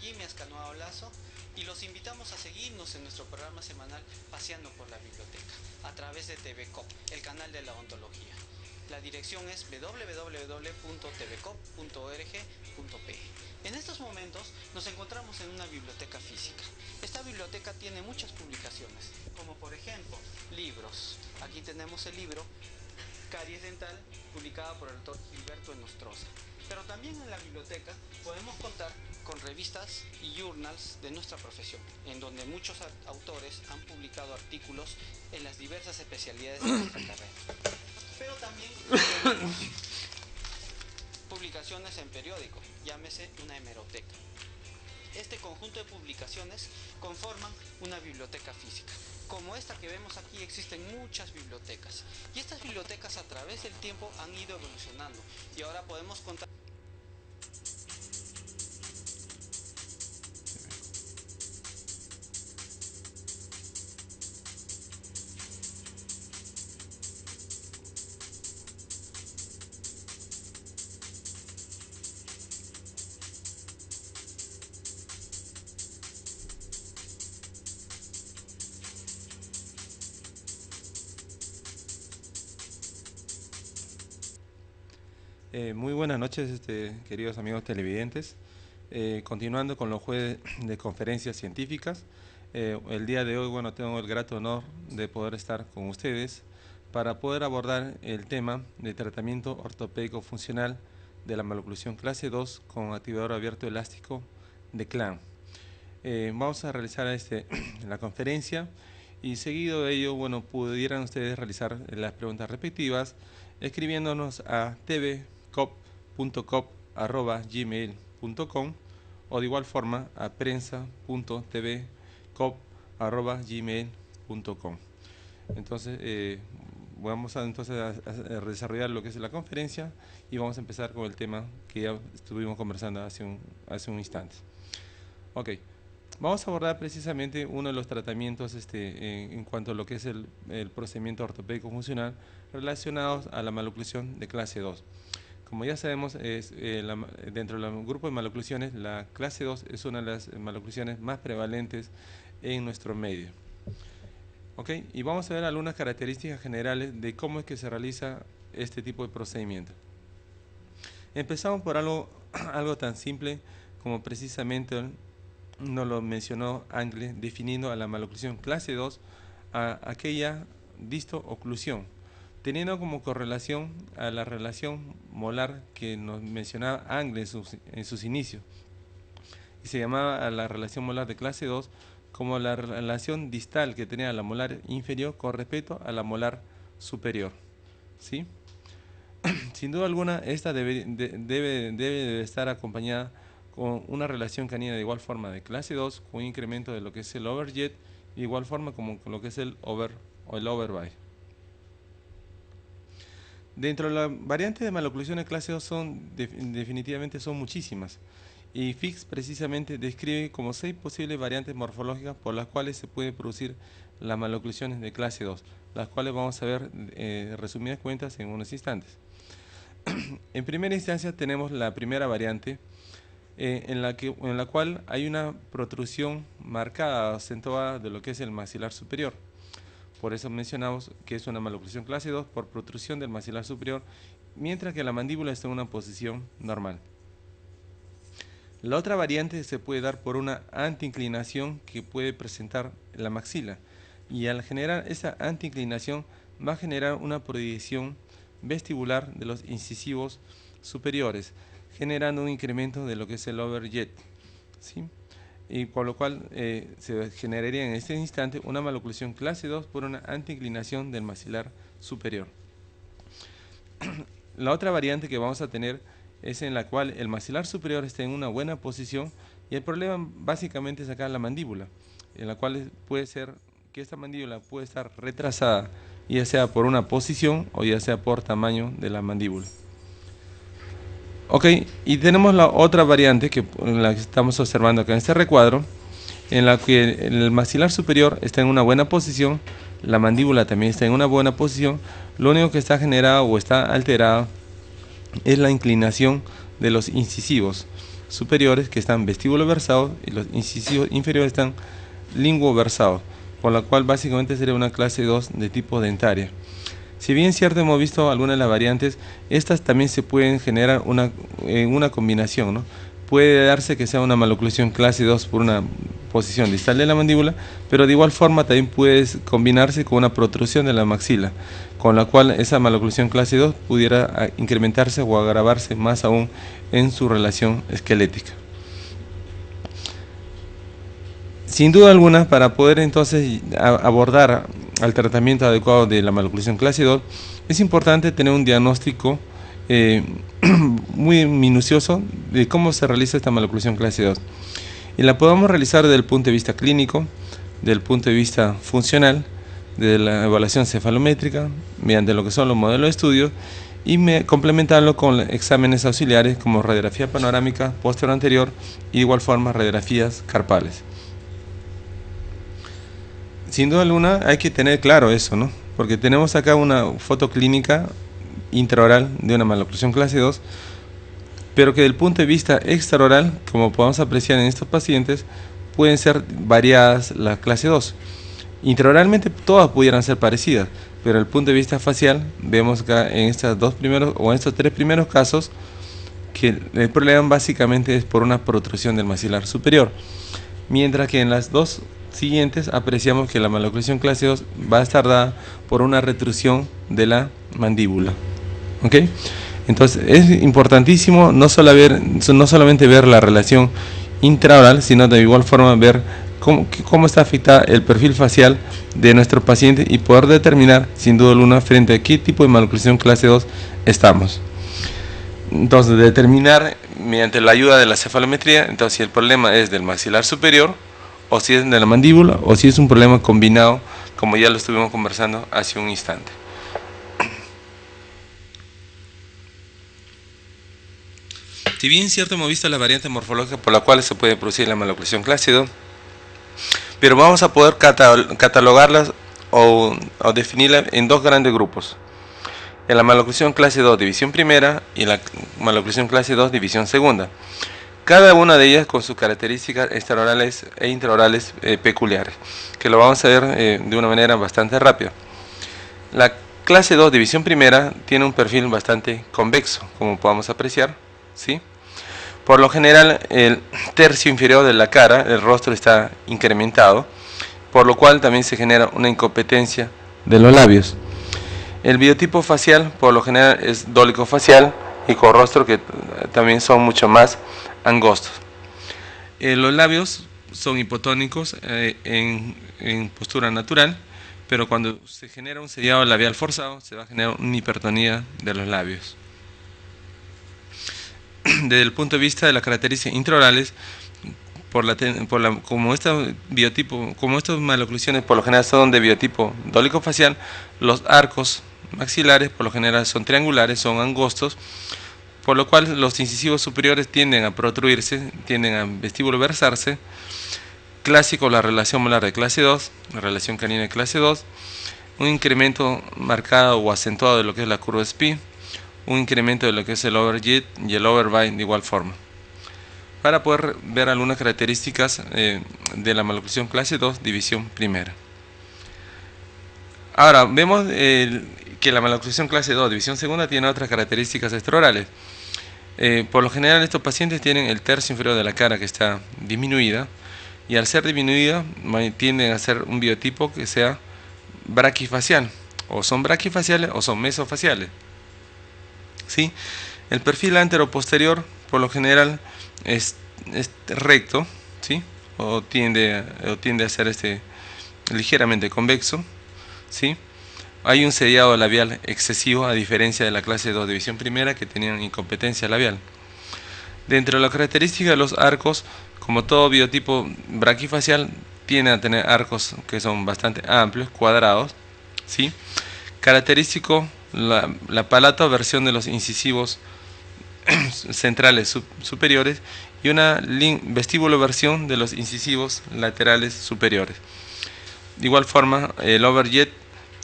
Jimmy Ascanoa Olazo y los invitamos a seguirnos en nuestro programa semanal Paseando por la Biblioteca a través de TVCOP, el canal de la ontología. La dirección es www.tvcop.org.pe. En estos momentos nos encontramos en una biblioteca física. Esta biblioteca tiene muchas publicaciones, como por ejemplo libros. Aquí tenemos el libro Caries Dental, publicada por el autor Gilberto Enostroza. Pero también en la biblioteca podemos contar con revistas y journals de nuestra profesión, en donde muchos autores han publicado artículos en las diversas especialidades de nuestra carrera. Pero también tenemos publicaciones en periódicos, llámese una hemeroteca. Este conjunto de publicaciones conforman una biblioteca física. Como esta que vemos aquí, existen muchas bibliotecas. Y estas bibliotecas a través del tiempo han ido evolucionando. Y ahora podemos contar... Muy buenas noches, queridos amigos televidentes. Continuando con los jueves de conferencias científicas, el día de hoy, tengo el grato honor de poder estar con ustedes para poder abordar el tema de tratamiento ortopédico funcional de la maloclusión clase 2 con activador abierto elástico de CLAN. Vamos a realizar la conferencia y seguido de ello, pudieran ustedes realizar las preguntas respectivas escribiéndonos a tvcop.cop@gmail.com o de igual forma a prensa.tvcop@gmail.com. Entonces, vamos a desarrollar lo que es la conferencia y vamos a empezar con el tema que ya estuvimos conversando hace un instante. Ok, vamos a abordar precisamente uno de los tratamientos en cuanto a lo que es el procedimiento ortopédico funcional relacionados a la maloclusión de clase 2. Como ya sabemos, dentro del grupo de maloclusiones, la clase 2 es una de las maloclusiones más prevalentes en nuestro medio. Okay, y vamos a ver algunas características generales de cómo es que se realiza este tipo de procedimiento. Empezamos por algo tan simple como precisamente nos lo mencionó Angle, definiendo a la maloclusión clase 2 a aquella disto-oclusión, teniendo como correlación a la relación molar que nos mencionaba Angle en sus inicios, y se llamaba a la relación molar de clase 2 como la relación distal que tenía la molar inferior con respecto a la molar superior, ¿sí? Sin duda alguna, esta debe estar acompañada con una relación canina de igual forma de clase 2, con un incremento de lo que es el overjet, de igual forma como con lo que es el overbite. Dentro de la variante de maloclusión de clase 2 definitivamente son muchísimas, y Fix precisamente describe como 6 posibles variantes morfológicas por las cuales se puede producir las maloclusiones de clase 2, las cuales vamos a ver resumidas cuentas en unos instantes. En primera instancia tenemos la primera variante, en la cual hay una protrusión marcada, acentuada de lo que es el maxilar superior. Por eso mencionamos que es una maloclusión clase 2 por protrusión del maxilar superior, mientras que la mandíbula está en una posición normal. La otra variante se puede dar por una antiinclinación que puede presentar la maxila, y al generar esa antiinclinación va a generar una proyección vestibular de los incisivos superiores, generando un incremento de lo que es el overjet, ¿sí? Y por lo cual se generaría en este instante una maloclusión clase 2 por una antiinclinación del maxilar superior. La otra variante que vamos a tener es en la cual el maxilar superior está en una buena posición y el problema básicamente es acá la mandíbula, en la cual puede ser que esta mandíbula puede estar retrasada, ya sea por una posición o ya sea por tamaño de la mandíbula. Ok, y tenemos la otra variante que la que estamos observando acá en este recuadro, en la que el maxilar superior está en una buena posición, la mandíbula también está en una buena posición, lo único que está generado o está alterado es la inclinación de los incisivos superiores que están vestíbulo versados y los incisivos inferiores están linguo versados, por la cual básicamente sería una clase 2 de tipo dentaria. Si bien es cierto, hemos visto algunas de las variantes, estas también se pueden generar en una combinación, ¿no? Puede darse que sea una maloclusión clase 2 por una posición distal de la mandíbula, pero de igual forma también puede combinarse con una protrusión de la maxila, con la cual esa maloclusión clase 2 pudiera incrementarse o agravarse más aún en su relación esquelética. Sin duda alguna, para poder entonces abordar al tratamiento adecuado de la maloclusión clase 2, es importante tener un diagnóstico muy minucioso de cómo se realiza esta maloclusión clase 2. Y la podemos realizar desde el punto de vista clínico, desde el punto de vista funcional, de la evaluación cefalométrica, mediante lo que son los modelos de estudio, y complementarlo con exámenes auxiliares como radiografía panorámica posterior anterior y de igual forma radiografías carpales. Sin duda alguna hay que tener claro eso, ¿no? Porque tenemos acá una foto clínica intraoral de una maloclusión clase 2, pero que desde el punto de vista extraoral, como podemos apreciar en estos pacientes, pueden ser variadas la clase 2. Intraoralmente todas pudieran ser parecidas, pero desde el punto de vista facial vemos que en estos tres primeros casos que el problema básicamente es por una protrusión del maxilar superior, mientras que en las dos siguientes apreciamos que la maloclusión clase 2 va a estar dada por una retrusión de la mandíbula. ¿Ok? Entonces es importantísimo no solamente ver la relación intraoral, sino de igual forma ver cómo está afectada el perfil facial de nuestro paciente y poder determinar sin duda alguna frente a qué tipo de maloclusión clase 2 estamos. Entonces determinar mediante la ayuda de la cefalometría, entonces si el problema es del maxilar superior, o si es de la mandíbula, o si es un problema combinado, como ya lo estuvimos conversando hace un instante. Si bien es cierto, hemos visto la variante morfológica por la cual se puede producir la maloclusión clase 2, pero vamos a poder catalogarlas o definirlas en dos grandes grupos: en la maloclusión clase 2 división primera y la maloclusión clase 2 división segunda, cada una de ellas con sus características extraorales e intraorales peculiares, que lo vamos a ver de una manera bastante rápida. La clase 2 división primera tiene un perfil bastante convexo, como podemos apreciar, ¿sí? Por lo general, el tercio inferior de la cara, el rostro está incrementado, por lo cual también se genera una incompetencia de los labios. El biotipo facial, por lo general, es dólico facial y con rostro que también son mucho más angostos. Los labios son hipotónicos en postura natural, pero cuando se genera un sellado labial forzado, se va a generar una hipertonía de los labios. Desde el punto de vista de las características intraorales, como estas maloclusiones por lo general son de biotipo dólico facial, los arcos maxilares por lo general son triangulares, son angostos, por lo cual los incisivos superiores tienden a protruirse, tienden a vestíbulo versarse. Clásico la relación molar de clase 2, la relación canina de clase 2, un incremento marcado o acentuado de lo que es la curva SPI, un incremento de lo que es el overjet y el overbite de igual forma. Para poder ver algunas características de la maloclusión clase 2 división primera. Ahora vemos que la maloclusión clase 2 división segunda tiene otras características extraorales. Por lo general estos pacientes tienen el tercio inferior de la cara que está disminuida, y al ser disminuida tienden a ser un biotipo que sea braquifacial, o son braquifaciales o son mesofaciales, ¿sí? El perfil anteroposterior por lo general es recto, ¿sí? o tiende a ser ligeramente convexo, ¿sí? Hay un sellado labial excesivo, a diferencia de la clase 2 división primera que tenían incompetencia labial. Dentro de las características de los arcos, como todo biotipo braquifacial, tiene a tener arcos que son bastante amplios, cuadrados, ¿sí? Característico la palatoversión de los incisivos centrales superiores y una vestíbuloversión de los incisivos laterales superiores. De igual forma, el overjet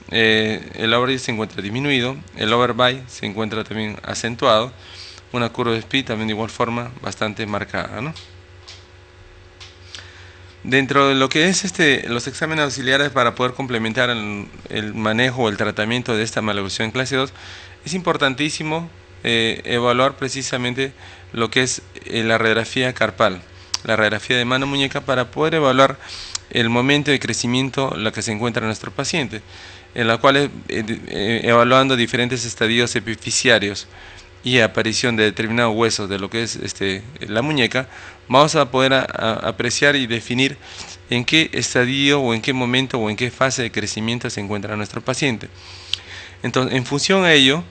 se encuentra disminuido, el overbite se encuentra también acentuado, una curva de Speed también de igual forma bastante marcada, ¿no? Dentro de lo que es los exámenes auxiliares para poder complementar el manejo o el tratamiento de esta maloclusión en clase 2, es importantísimo evaluar precisamente lo que es la radiografía carpal, la radiografía de mano muñeca, para poder evaluar el momento de crecimiento en la que se encuentra nuestro paciente, en la cual evaluando diferentes estadios epifisiarios y aparición de determinados huesos de lo que es la muñeca, vamos a poder apreciar y definir en qué estadio o en qué momento o en qué fase de crecimiento se encuentra nuestro paciente. Entonces, en función a ello,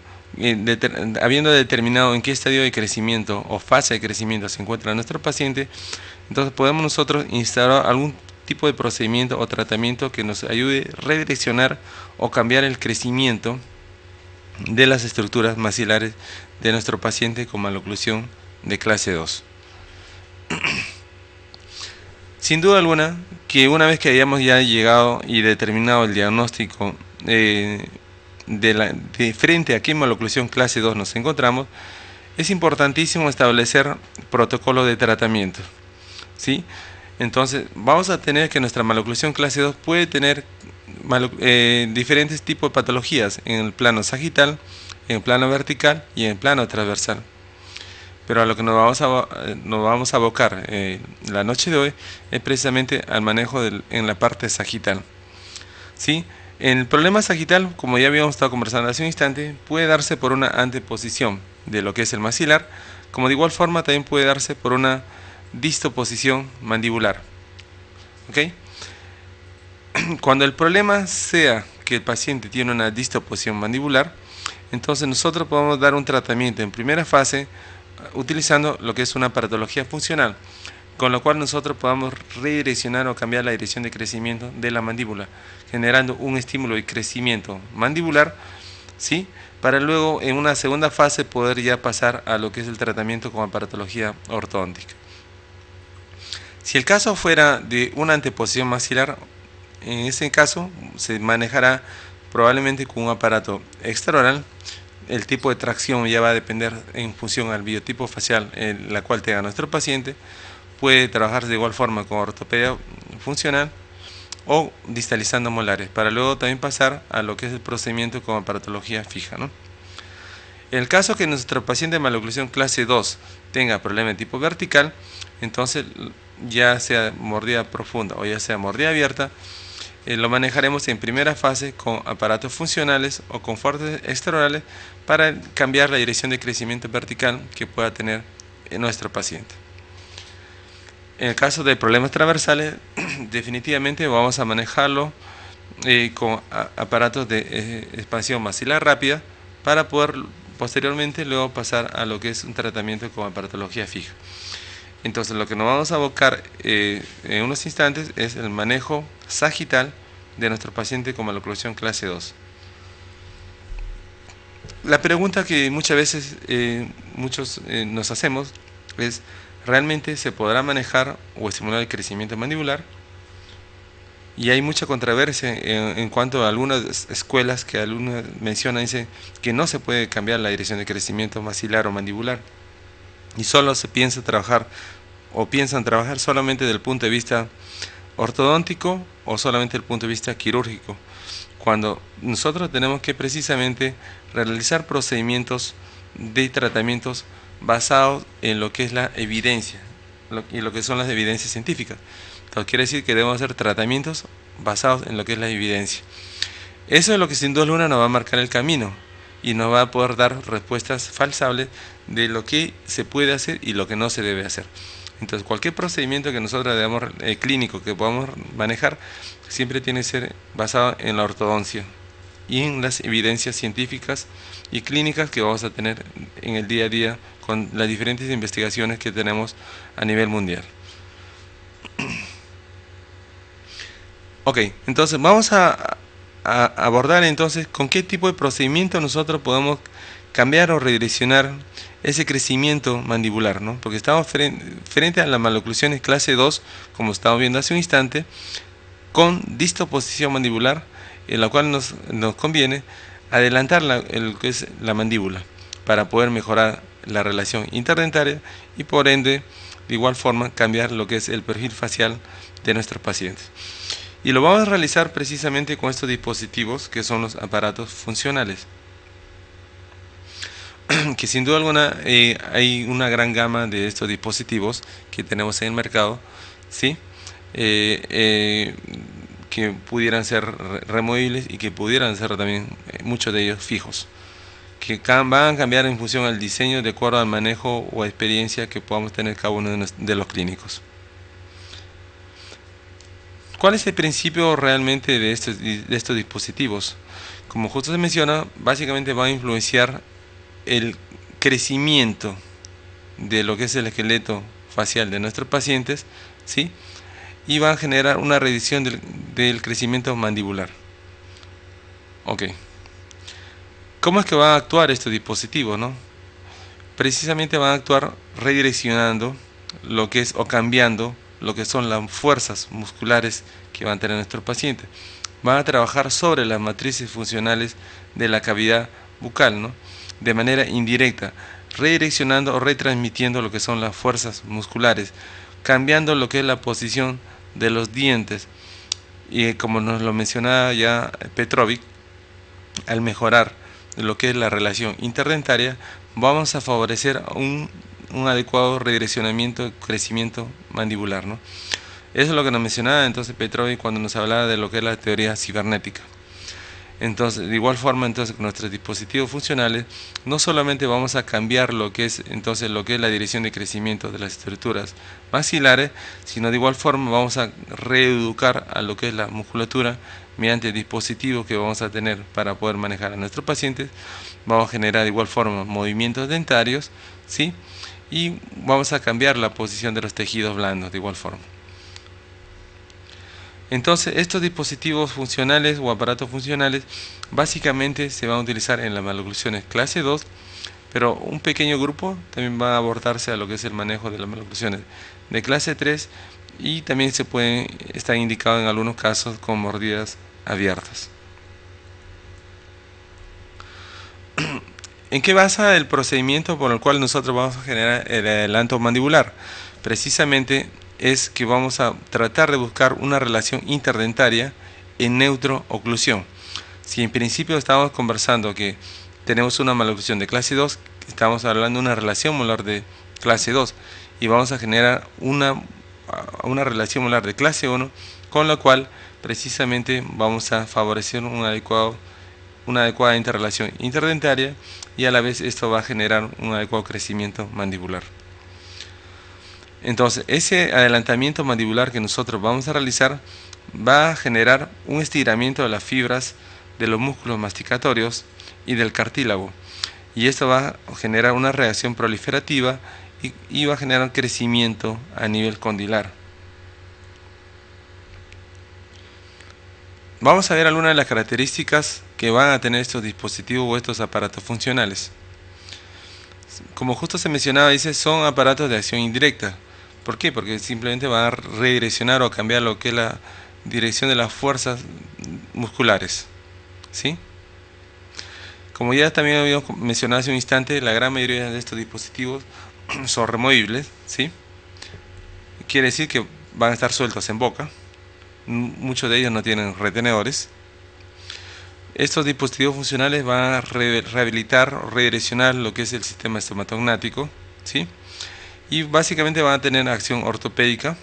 habiendo determinado en qué estadio de crecimiento o fase de crecimiento se encuentra nuestro paciente, entonces podemos nosotros instaurar algún tipo de procedimiento o tratamiento que nos ayude a redireccionar o cambiar el crecimiento de las estructuras maxilares de nuestro paciente con maloclusión de clase 2. Sin duda alguna, que una vez que hayamos ya llegado y determinado el diagnóstico de frente a qué maloclusión clase 2 nos encontramos, es importantísimo establecer protocolo de tratamiento, ¿sí? Entonces, vamos a tener que nuestra maloclusión clase 2 puede tener diferentes tipos de patologías en el plano sagital, en el plano vertical y en el plano transversal. Pero a lo que nos vamos a abocar la noche de hoy es precisamente al manejo en la parte sagital, ¿sí? En el problema sagital, como ya habíamos estado conversando hace un instante, puede darse por una anteposición de lo que es el maxilar, como de igual forma también puede darse por una distoposición mandibular. ¿Okay? Cuando el problema sea que el paciente tiene una distoposición mandibular, entonces nosotros podemos dar un tratamiento en primera fase utilizando lo que es una aparatología funcional, con lo cual nosotros podamos redireccionar o cambiar la dirección de crecimiento de la mandíbula, generando un estímulo de crecimiento mandibular, ¿sí? Para luego en una segunda fase poder ya pasar a lo que es el tratamiento con aparatología ortodóntica. Si el caso fuera de una anteposición maxilar, en ese caso se manejará probablemente con un aparato extraoral. El tipo de tracción ya va a depender en función al biotipo facial la cual tenga nuestro paciente. Puede trabajar de igual forma con ortopedia funcional o distalizando molares, para luego también pasar a lo que es el procedimiento con aparatología fija, ¿no? En el caso que nuestro paciente de maloclusión clase 2 tenga problema de tipo vertical, entonces ya sea mordida profunda o ya sea mordida abierta, lo manejaremos en primera fase con aparatos funcionales o con fuerzas extraorales para cambiar la dirección de crecimiento vertical que pueda tener nuestro paciente. En el caso de problemas transversales, definitivamente vamos a manejarlo con aparatos de expansión maxilar rápida para poder posteriormente luego pasar a lo que es un tratamiento con aparatología fija. Entonces lo que nos vamos a abocar en unos instantes es el manejo sagital de nuestro paciente con maloclusión clase 2. La pregunta que muchas veces muchos nos hacemos es: ¿realmente se podrá manejar o estimular el crecimiento mandibular? Y hay mucha controversia en cuanto a algunas escuelas que algunos mencionan, dicen que no se puede cambiar la dirección de crecimiento maxilar o mandibular. Y solo se piensa trabajar o piensan trabajar solamente desde el punto de vista ortodóntico o solamente desde el punto de vista quirúrgico, cuando nosotros tenemos que precisamente realizar procedimientos de tratamientos basados en lo que es la evidencia y lo que son las evidencias científicas. Entonces quiere decir que debemos hacer tratamientos basados en lo que es la evidencia. Eso es lo que sin duda alguna nos va a marcar el camino y nos va a poder dar respuestas falsables de lo que se puede hacer y lo que no se debe hacer. Entonces cualquier procedimiento que nosotros debamos clínico que podamos manejar siempre tiene que ser basado en la ortodoncia y en las evidencias científicas y clínicas que vamos a tener en el día a día con las diferentes investigaciones que tenemos a nivel mundial. Ok, entonces vamos a abordar entonces con qué tipo de procedimiento nosotros podemos cambiar o redireccionar ese crecimiento mandibular, ¿no? Porque estamos frente a las maloclusiones clase 2, como estamos viendo hace un instante, con distoposición mandibular, en la cual nos conviene adelantar lo que es la mandíbula para poder mejorar la relación interdentaria y por ende, de igual forma, cambiar lo que es el perfil facial de nuestros pacientes. Y lo vamos a realizar precisamente con estos dispositivos que son los aparatos funcionales. Que sin duda alguna hay una gran gama de estos dispositivos que tenemos en el mercado, ¿sí? Que pudieran ser removibles y que pudieran ser también muchos de ellos fijos, que van a cambiar en función al diseño de acuerdo al manejo o experiencia que podamos tener cada uno de los clínicos. ¿Cuál es el principio realmente de estos dispositivos? Como justo se menciona, básicamente va a influenciar el crecimiento de lo que es el esqueleto facial de nuestros pacientes, ¿sí? Y va a generar una reducción del crecimiento mandibular. Ok. ¿Cómo es que van a actuar estos dispositivos, no? Precisamente van a actuar redireccionando lo que es o cambiando lo que son las fuerzas musculares que van a tener nuestros pacientes. Van a trabajar sobre las matrices funcionales de la cavidad bucal, ¿no? De manera indirecta, redireccionando o retransmitiendo lo que son las fuerzas musculares, cambiando lo que es la posición de los dientes. Y como nos lo mencionaba ya Petrovic, al mejorar lo que es la relación interdentaria, vamos a favorecer un adecuado redireccionamiento, crecimiento mandibular, ¿no? Eso es lo que nos mencionaba entonces Petrovic cuando nos hablaba de lo que es la teoría cibernética. Entonces, de igual forma, entonces, con nuestros dispositivos funcionales, no solamente vamos a cambiar lo que es la dirección de crecimiento de las estructuras maxilares, sino de igual forma vamos a reeducar a lo que es la musculatura mediante dispositivos que vamos a tener para poder manejar a nuestros pacientes. Vamos a generar de igual forma movimientos dentarios, ¿sí? Y vamos a cambiar la posición de los tejidos blandos de igual forma. Entonces, estos dispositivos funcionales o aparatos funcionales básicamente se van a utilizar en las maloclusiones clase 2, pero un pequeño grupo también va a abordarse a lo que es el manejo de las maloclusiones de clase 3 y también se pueden estar indicados en algunos casos con mordidas abiertas. ¿En qué basa el procedimiento por el cual nosotros vamos a generar el adelanto mandibular? Precisamente es que vamos a tratar de buscar una relación interdentaria en neutro-oclusión. Si en principio estábamos conversando que tenemos una maloclusión de clase 2, estamos hablando de una relación molar de clase 2 y vamos a generar una relación molar de clase 1, con la cual precisamente vamos a favorecer una adecuada interrelación interdentaria y a la vez esto va a generar un adecuado crecimiento mandibular. Entonces, ese adelantamiento mandibular que nosotros vamos a realizar va a generar un estiramiento de las fibras de los músculos masticatorios y del cartílago. Y esto va a generar una reacción proliferativa y va a generar crecimiento a nivel condilar. Vamos a ver algunas de las características que van a tener estos dispositivos o estos aparatos funcionales. Como justo se mencionaba, son aparatos de acción indirecta. ¿Por qué? Porque simplemente van a redireccionar o cambiar lo que es la dirección de las fuerzas musculares, ¿sí? Como ya también habíamos mencionado hace un instante, la gran mayoría de estos dispositivos son removibles, ¿sí? Quiere decir que van a estar sueltos en boca. Muchos de ellos no tienen retenedores. Estos dispositivos funcionales van a rehabilitar o redireccionar lo que es el sistema estomatognático, ¿sí? Y básicamente van a tener acción ortopédica,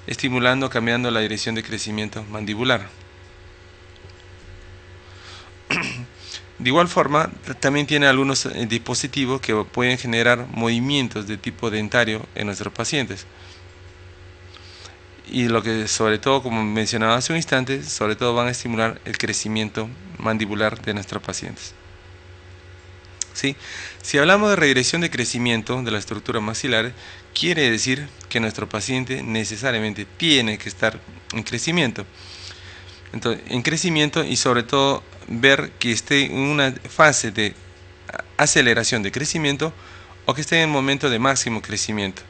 estimulando, cambiando la dirección de crecimiento mandibular. De igual forma, también tiene algunos dispositivos que pueden generar movimientos de tipo dentario en nuestros pacientes. Y lo que sobre todo, como mencionaba hace un instante, sobre todo van a estimular el crecimiento mandibular de nuestros pacientes. ¿Sí? Si hablamos de redirección de crecimiento de la estructura maxilar, quiere decir que nuestro paciente necesariamente tiene que estar en crecimiento. Entonces, en crecimiento y sobre todo ver que esté en una fase de aceleración de crecimiento o que esté en el momento de máximo crecimiento.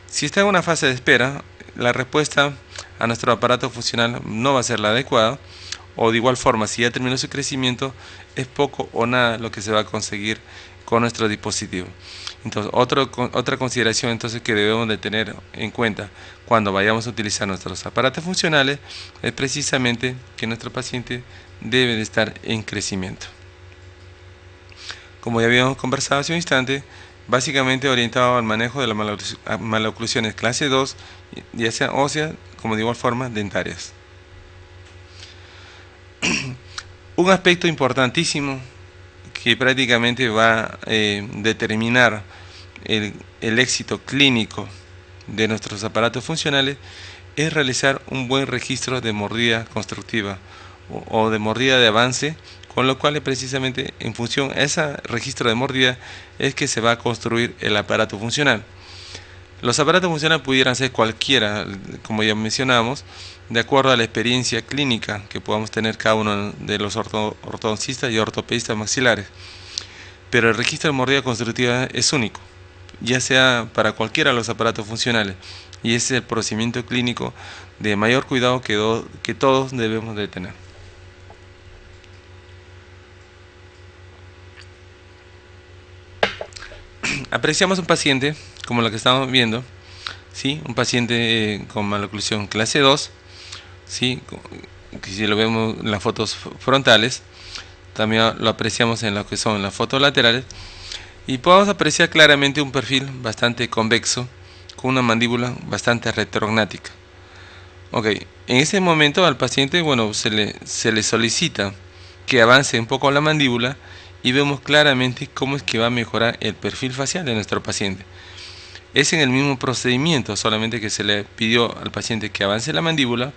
Si está en una fase de espera, la respuesta a nuestro aparato funcional no va a ser la adecuada, o de igual forma, si ya terminó su crecimiento, es poco o nada lo que se va a conseguir con nuestro dispositivo. Entonces, otra consideración entonces que debemos de tener en cuenta cuando vayamos a utilizar nuestros aparatos funcionales es precisamente que nuestro paciente debe de estar en crecimiento. Como ya habíamos conversado hace un instante, básicamente orientado al manejo de las maloclusiones clase 2, ya sea óseas como de igual forma dentarias. Un aspecto importantísimo que prácticamente va a determinar el éxito clínico de nuestros aparatos funcionales es realizar un buen registro de mordida constructiva o de mordida de avance, con lo cual precisamente en función a ese registro de mordida es que se va a construir el aparato funcional. Los aparatos funcionales pudieran ser cualquiera, como ya mencionamos, de acuerdo a la experiencia clínica que podamos tener cada uno de los ortodoncistas y ortopedistas maxilares. Pero el registro de mordida constructiva es único, ya sea para cualquiera de los aparatos funcionales, y ese es el procedimiento clínico de mayor cuidado que todos debemos de tener. Apreciamos un paciente como lo que estamos viendo, ¿sí? Un paciente con maloclusión clase 2, ¿sí? Que si lo vemos en las fotos frontales, también lo apreciamos en lo que son las fotos laterales, y podemos apreciar claramente un perfil bastante convexo con una mandíbula bastante retrognática. Ok, en ese momento al paciente, bueno, se le solicita que avance un poco la mandíbula y vemos claramente cómo es que va a mejorar el perfil facial de nuestro paciente. Es en el mismo procedimiento, solamente que se le pidió al paciente que avance la mandíbula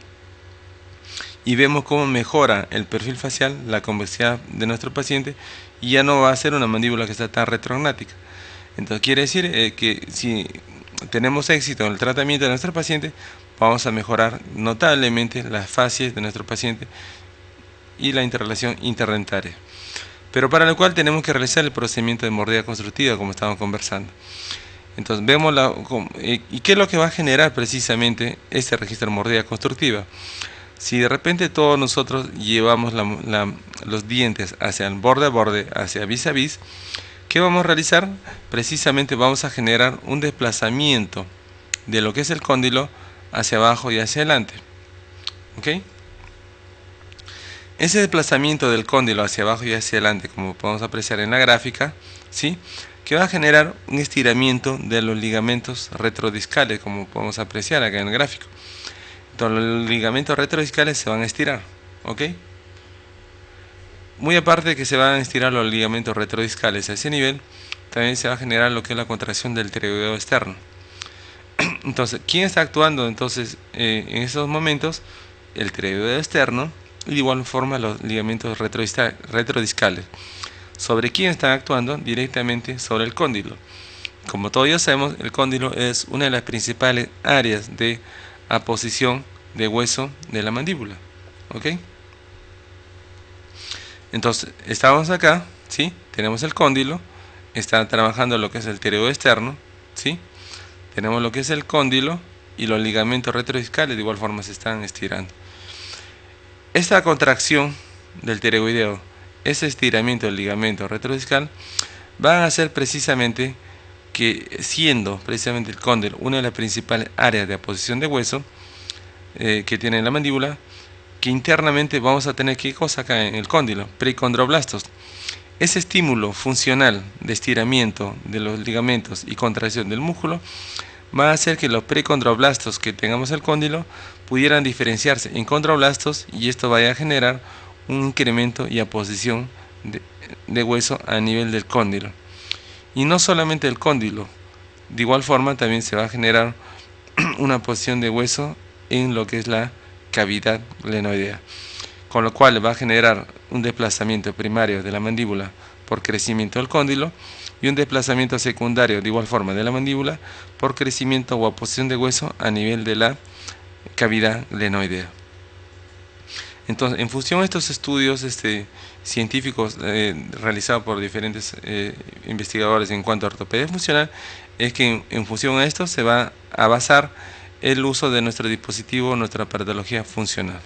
y vemos cómo mejora el perfil facial, la convexidad de nuestro paciente, y ya no va a ser una mandíbula que está tan retrognática. Entonces quiere decir que si tenemos éxito en el tratamiento de nuestro paciente, vamos a mejorar notablemente las facies de nuestro paciente y la interrelación interdentaria. Pero para lo cual tenemos que realizar el procedimiento de mordida constructiva, como estamos conversando. Entonces vemos ¿y qué es lo que va a generar precisamente este registro de mordida constructiva? Si de repente todos nosotros llevamos los dientes hacia el borde a borde, hacia vis a vis, ¿qué vamos a realizar? Precisamente vamos a generar un desplazamiento de lo que es el cóndilo hacia abajo y hacia adelante. ¿Ok? Ese desplazamiento del cóndilo hacia abajo y hacia adelante, como podemos apreciar en la gráfica, ¿sí? Que va a generar un estiramiento de los ligamentos retrodiscales, como podemos apreciar acá en el gráfico. Entonces los ligamentos retrodiscales se van a estirar, ¿ok? Muy aparte de que se van a estirar los ligamentos retrodiscales a ese nivel, también se va a generar lo que es la contracción del pterygoideo externo. Entonces, ¿quién está actuando entonces en esos momentos? El pterygoideo externo y de igual forma los ligamentos retrodiscales. ¿Sobre quién están actuando? Directamente sobre el cóndilo. Como todos ya sabemos, el cóndilo es una de las principales áreas de aposición de hueso de la mandíbula. ¿Ok? Entonces, estamos acá, ¿sí? Tenemos el cóndilo, está trabajando lo que es el pterygoideo externo, ¿sí? Tenemos lo que es el cóndilo y los ligamentos retrodiscales de igual forma se están estirando. Esta contracción del pterygoideo, ese estiramiento del ligamento retrodiscal, van a hacer precisamente que, siendo precisamente el cóndilo una de las principales áreas de aposición de hueso que tiene la mandíbula, que internamente vamos a tener ¿qué cosa acá en el cóndilo? Precondroblastos. Ese estímulo funcional de estiramiento de los ligamentos y contracción del músculo va a hacer que los precondroblastos que tengamos en el cóndilo pudieran diferenciarse en condroblastos, y esto vaya a generar un incremento y aposición de hueso a nivel del cóndilo. Y no solamente el cóndilo, de igual forma también se va a generar una posición de hueso en lo que es la cavidad glenoidea, con lo cual va a generar un desplazamiento primario de la mandíbula por crecimiento del cóndilo y un desplazamiento secundario de igual forma de la mandíbula por crecimiento o aposición de hueso a nivel de la cavidad glenoidea. Entonces, en función de estos estudios científicos realizados por diferentes investigadores en cuanto a ortopedia funcional, es que en función a esto se va a basar el uso de nuestro dispositivo, nuestra aparatología funcional.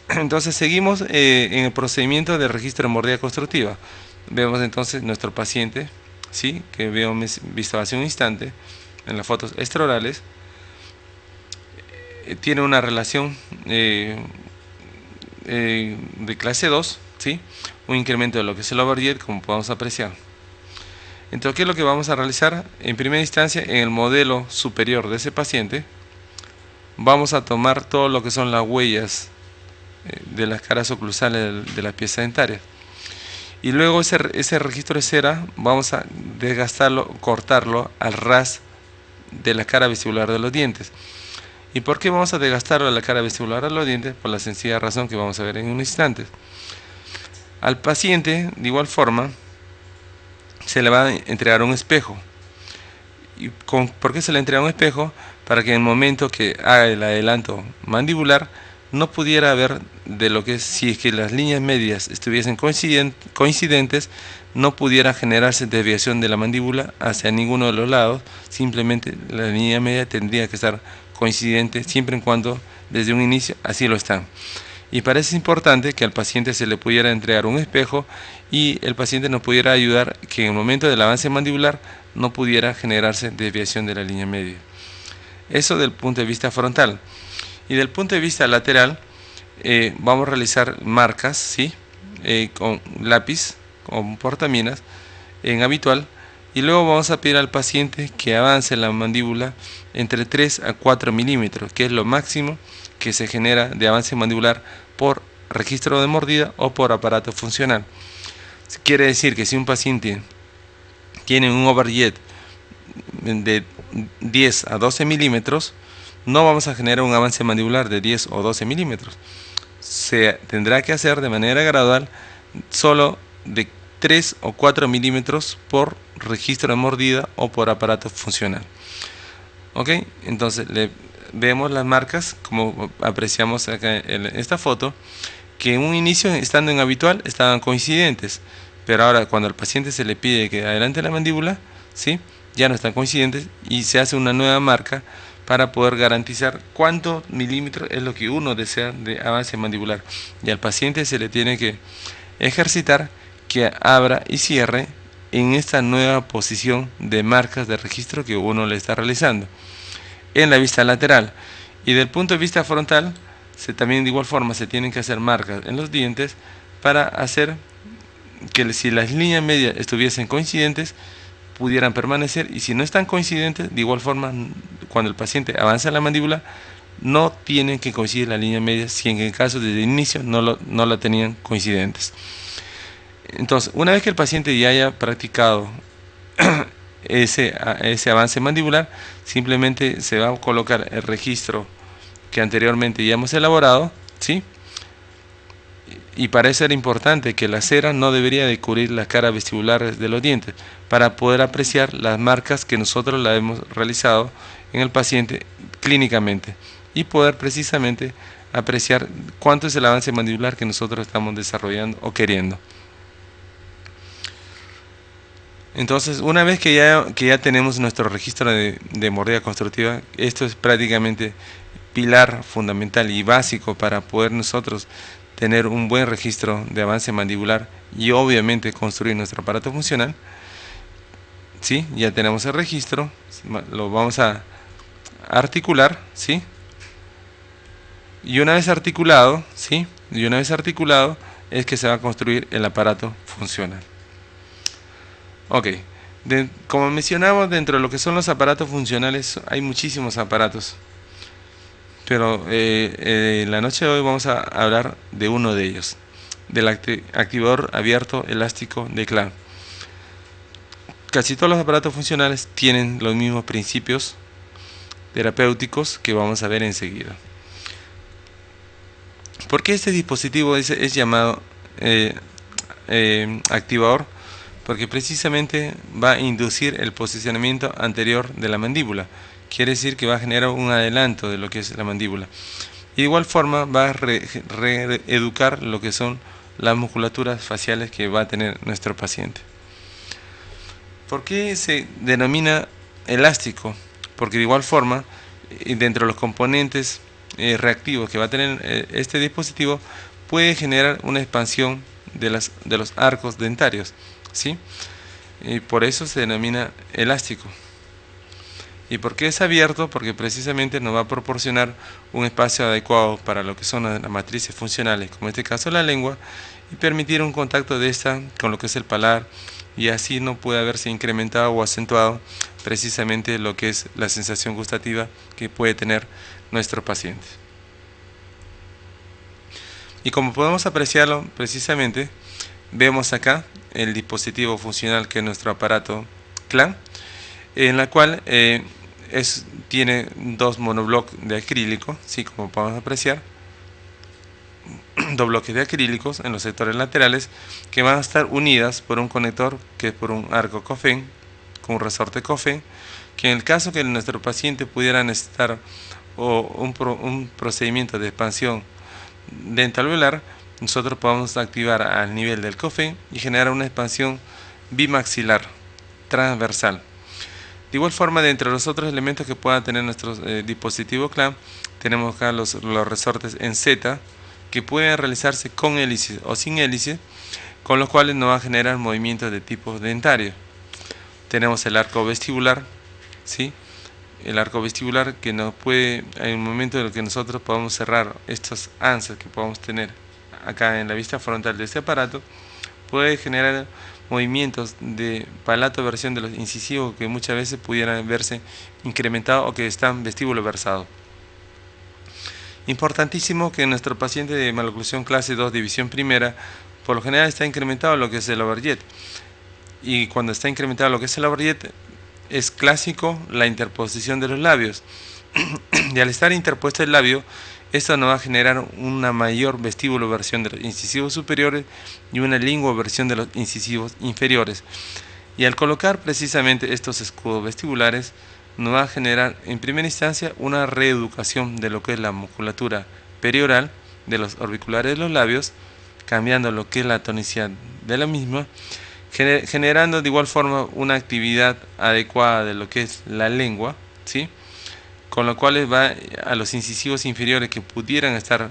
Entonces seguimos en el procedimiento de registro de mordida constructiva. vemos entonces nuestro paciente, ¿sí? Que habíamos visto hace un instante en las fotos extraorales. Tiene una relación de clase 2, ¿sí? Un incremento de lo que es el overjet, como podemos apreciar. Entonces, ¿qué es lo que vamos a realizar? En primera instancia, en el modelo superior de ese paciente, vamos a tomar todo lo que son las huellas de las caras oclusales de las piezas dentarias. Y luego ese registro de cera vamos a desgastarlo, cortarlo al ras de la cara vestibular de los dientes. ¿Y por qué vamos a desgastarlo a la cara vestibular de los dientes? Por la sencilla razón que vamos a ver en un instante. Al paciente, de igual forma, se le va a entregar un espejo. ¿Por qué se le entrega un espejo? Para que en el momento que haga el adelanto mandibular no pudiera ver de lo que es, si es que las líneas medias estuviesen coincidentes, no pudiera generarse desviación de la mandíbula hacia ninguno de los lados. Simplemente la línea media tendría que estar coincidente siempre en cuando desde un inicio así lo están. Y para eso es importante que al paciente se le pudiera entregar un espejo y el paciente nos pudiera ayudar que en el momento del avance mandibular no pudiera generarse desviación de la línea media. Eso del punto de vista frontal. Y del punto de vista lateral, vamos a realizar marcas, ¿sí? Con lápiz, con portaminas, en habitual. Y luego vamos a pedir al paciente que avance la mandíbula entre 3 a 4 milímetros, que es lo máximo que se genera de avance mandibular por registro de mordida o por aparato funcional. Quiere decir que si un paciente tiene un overjet de 10 a 12 milímetros, no vamos a generar un avance mandibular de 10 o 12 milímetros. Se tendrá que hacer de manera gradual, solo de 3 o 4 milímetros por registro de mordida o por aparato funcional. Ok, entonces vemos las marcas como apreciamos acá en esta foto, que en un inicio, estando en habitual, estaban coincidentes, pero ahora cuando al paciente se le pide que adelante la mandíbula, ¿sí? Ya no están coincidentes y se hace una nueva marca para poder garantizar cuántos milímetros es lo que uno desea de avance mandibular. Y al paciente se le tiene que ejercitar que abra y cierre en esta nueva posición de marcas de registro que uno le está realizando en la vista lateral. Y del punto de vista frontal, también de igual forma se tienen que hacer marcas en los dientes para hacer que si las líneas medias estuviesen coincidentes pudieran permanecer, y si no están coincidentes, de igual forma cuando el paciente avanza la mandíbula no tienen que coincidir las líneas medias si en el caso desde el inicio no la tenían coincidentes. Entonces, una vez que el paciente ya haya practicado ese avance mandibular, simplemente se va a colocar el registro que anteriormente ya hemos elaborado, ¿sí? Y para eso era importante que la cera no debería de cubrir las caras vestibulares de los dientes para poder apreciar las marcas que nosotros la hemos realizado en el paciente clínicamente y poder precisamente apreciar cuánto es el avance mandibular que nosotros estamos desarrollando o queriendo. Entonces, una vez que ya tenemos nuestro registro de mordida constructiva, esto es prácticamente pilar fundamental y básico para poder nosotros tener un buen registro de avance mandibular y obviamente construir nuestro aparato funcional. ¿Sí? Ya tenemos el registro, lo vamos a articular, ¿sí? Y una vez articulado, ¿sí? Y una vez articulado es que se va a construir el aparato funcional. Ok, como mencionamos, dentro de lo que son los aparatos funcionales hay muchísimos aparatos, pero en la noche de hoy vamos a hablar de uno de ellos, del activador abierto elástico de Klein. Casi todos los aparatos funcionales tienen los mismos principios terapéuticos que vamos a ver enseguida. ¿Por qué este dispositivo es llamado activador? Porque precisamente va a inducir el posicionamiento anterior de la mandíbula. Quiere decir que va a generar un adelanto de lo que es la mandíbula. Y de igual forma va a reeducar lo que son las musculaturas faciales que va a tener nuestro paciente. ¿Por qué se denomina elástico? Porque de igual forma, dentro de los componentes reactivos que va a tener este dispositivo, puede generar una expansión de los arcos dentarios. ¿sí? Y por eso se denomina elástico. ¿Y por qué es abierto? Porque precisamente nos va a proporcionar un espacio adecuado para lo que son las matrices funcionales, como en este caso la lengua, y permitir un contacto de esta con lo que es el paladar, y así no puede haberse incrementado o acentuado precisamente lo que es la sensación gustativa que puede tener nuestro paciente. Y como podemos apreciarlo precisamente, vemos acá el dispositivo funcional que es nuestro aparato CLAN, en la cual tiene dos monoblocks de acrílico, ¿sí? Como podemos apreciar, dos bloques de acrílicos en los sectores laterales que van a estar unidas por un conector que es por un arco COFEN con un resorte COFEN, que en el caso que nuestro paciente pudiera necesitar un procedimiento de expansión dental-alveolar, nosotros podemos activar al nivel del COFEN y generar una expansión bimaxilar transversal. De igual forma, de entre los otros elementos que pueda tener nuestro dispositivo CLAN, tenemos acá los resortes en Z, que pueden realizarse con hélices o sin hélices, con los cuales nos va a generar movimientos de tipo dentario. Tenemos el arco vestibular, ¿sí? El arco vestibular que nos puede, en un momento en el que nosotros podamos cerrar estos anses que podamos tener acá en la vista frontal de este aparato, puede generar movimientos de palato-versión de los incisivos que muchas veces pudieran verse incrementados o que están vestíbulo versados. Importantísimo que nuestro paciente de maloclusión clase 2 división primera, por lo general está incrementado lo que es el overjet, y cuando está incrementado lo que es el overjet, es clásico la interposición de los labios, y al estar interpuesto el labio, esto nos va a generar una mayor vestíbulo versión de los incisivos superiores y una linguoversión de los incisivos inferiores. Y al colocar precisamente estos escudos vestibulares, nos va a generar en primera instancia una reeducación de lo que es la musculatura perioral de los orbiculares de los labios, cambiando lo que es la tonicidad de la misma, generando de igual forma una actividad adecuada de lo que es la lengua, ¿sí? Con lo cual va a los incisivos inferiores que pudieran estar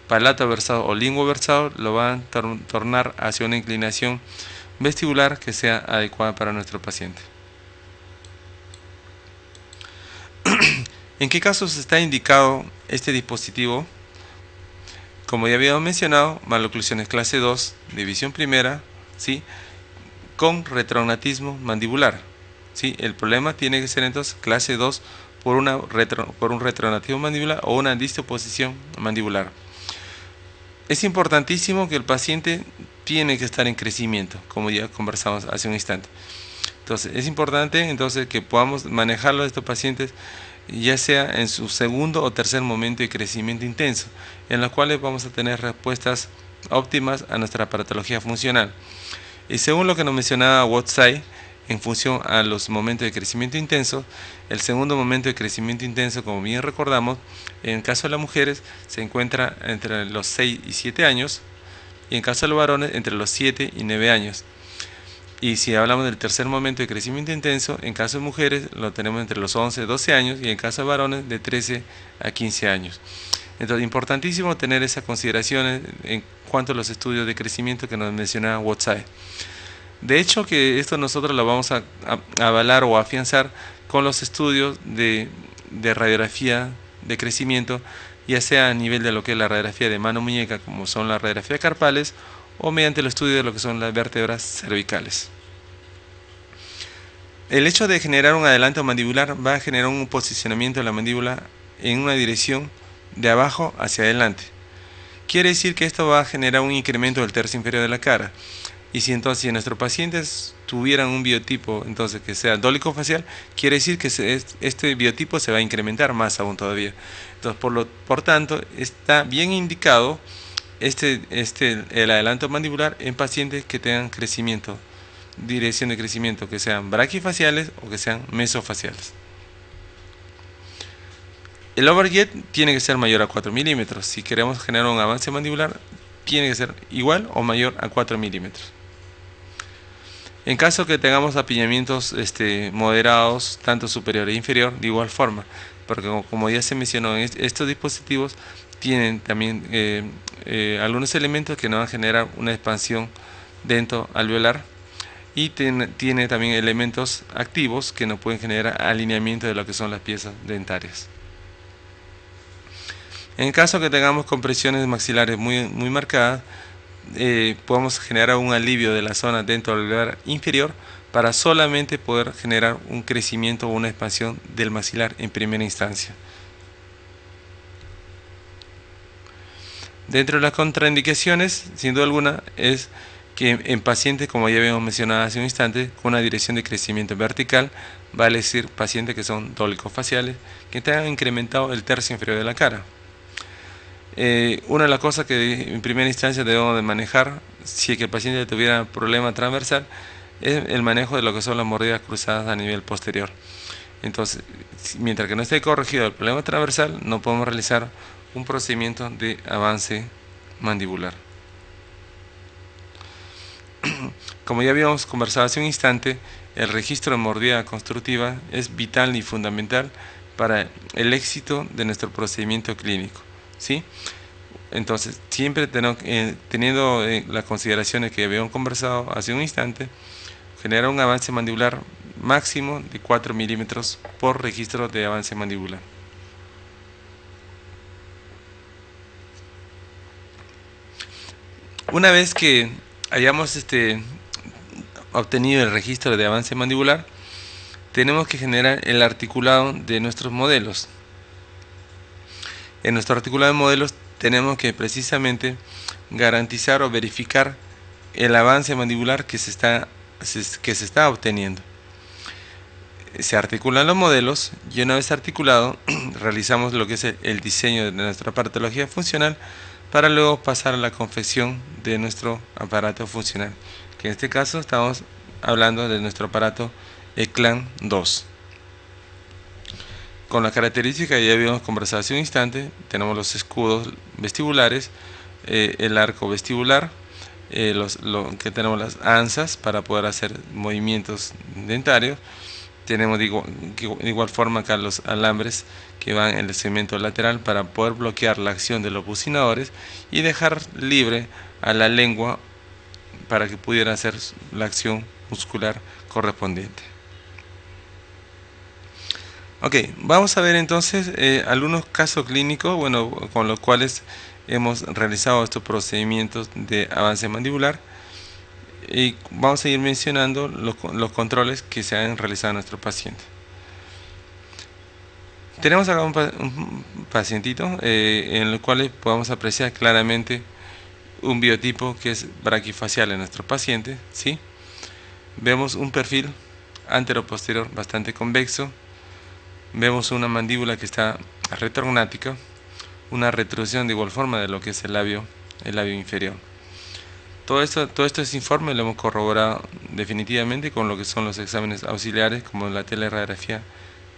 palato versado o lingua versado, lo van a tornar hacia una inclinación vestibular que sea adecuada para nuestro paciente. ¿En qué casos está indicado este dispositivo? Como ya habíamos mencionado, maloclusiones clase 2, división primera, ¿sí? Con retrognatismo mandibular, ¿sí? El problema tiene que ser entonces clase 2 por un retrognatismo mandibular o una disposición mandibular. Es importantísimo que el paciente tiene que estar en crecimiento, como ya conversamos hace un instante. Entonces, es importante entonces que podamos manejarlo a estos pacientes, ya sea en su segundo o tercer momento de crecimiento intenso, en los cuales vamos a tener respuestas óptimas a nuestra aparatología funcional. Y según lo que nos mencionaba Wattsay, en función a los momentos de crecimiento intenso, el segundo momento de crecimiento intenso, como bien recordamos, en el caso de las mujeres se encuentra entre los 6 y 7 años, y en el caso de los varones entre los 7 y 9 años. Y si hablamos del tercer momento de crecimiento intenso, en caso de mujeres lo tenemos entre los 11 y 12 años, y en caso de varones de 13 a 15 años. Entonces, importantísimo tener esas consideraciones en cuanto a los estudios de crecimiento que nos mencionaba Wattsay. De hecho, que esto nosotros lo vamos a avalar o afianzar con los estudios de radiografía de crecimiento, ya sea a nivel de lo que es la radiografía de mano-muñeca, como son las radiografías carpales, o mediante el estudio de lo que son las vértebras cervicales. El hecho de generar un adelanto mandibular va a generar un posicionamiento de la mandíbula en una dirección de abajo hacia adelante. Quiere decir que esto va a generar un incremento del tercio inferior de la cara. Y si entonces si nuestros pacientes tuvieran un biotipo entonces que sea dólico-facial, quiere decir que este biotipo se va a incrementar más aún todavía. Entonces, por tanto, está bien indicado el adelanto mandibular en pacientes que tengan crecimiento, dirección de crecimiento, que sean braquifaciales o que sean mesofaciales. El overjet tiene que ser mayor a 4 milímetros. Si queremos generar un avance mandibular, tiene que ser igual o mayor a 4 milímetros. En caso que tengamos apiñamientos moderados, tanto superior e inferior, de igual forma, porque como ya se mencionó, estos dispositivos tienen también algunos elementos que nos van a generar una expansión dento-alveolar, y tiene también elementos activos que nos pueden generar alineamiento de lo que son las piezas dentarias. En el caso que tengamos compresiones maxilares muy marcadas, podemos generar un alivio de la zona dentoalveolar inferior para solamente poder generar un crecimiento o una expansión del maxilar en primera instancia. Dentro de las contraindicaciones, sin duda alguna, es que en pacientes, como ya habíamos mencionado hace un instante, con una dirección de crecimiento vertical, vale decir pacientes que son dolicofaciales, que tengan incrementado el tercio inferior de la cara. Una de las cosas que en primera instancia debemos de manejar, si es que el paciente tuviera problema transversal, es el manejo de lo que son las mordidas cruzadas a nivel posterior. Entonces, mientras que no esté corregido el problema transversal, no podemos realizar un procedimiento de avance mandibular. Como ya habíamos conversado hace un instante, el registro de mordida constructiva es vital y fundamental para el éxito de nuestro procedimiento clínico, ¿sí? Entonces, siempre teniendo las consideraciones que habíamos conversado hace un instante, generar un avance mandibular máximo de 4 milímetros por registro de avance mandibular. Una vez que hayamos obtenido el registro de avance mandibular, tenemos que generar el articulado de nuestros modelos. En nuestro articulado de modelos tenemos que precisamente garantizar o verificar el avance mandibular que se está obteniendo. Se articulan los modelos y una vez articulado realizamos lo que es el diseño de nuestra patología funcional para luego pasar a la confección de nuestro aparato funcional, que en este caso estamos hablando de nuestro aparato ECLAN 2. Con la característica que ya habíamos conversado hace un instante, tenemos los escudos vestibulares, el arco vestibular, que tenemos las anzas para poder hacer movimientos dentarios. Tenemos de igual forma acá los alambres que van en el segmento lateral para poder bloquear la acción de los bucinadores y dejar libre a la lengua para que pudiera hacer la acción muscular correspondiente. Ok, vamos a ver entonces algunos casos clínicos, con los cuales hemos realizado estos procedimientos de avance mandibular, y vamos a ir mencionando los controles que se han realizado en nuestro paciente. Tenemos acá un pacientito en el cual podemos apreciar claramente un biotipo que es braquifacial en nuestro paciente, ¿sí? Vemos un perfil anteroposterior bastante convexo, vemos una mandíbula que está retrognática, una retrusión de igual forma de lo que es el labio inferior. Todo esto es informe, lo hemos corroborado definitivamente con lo que son los exámenes auxiliares, como la teleradiografía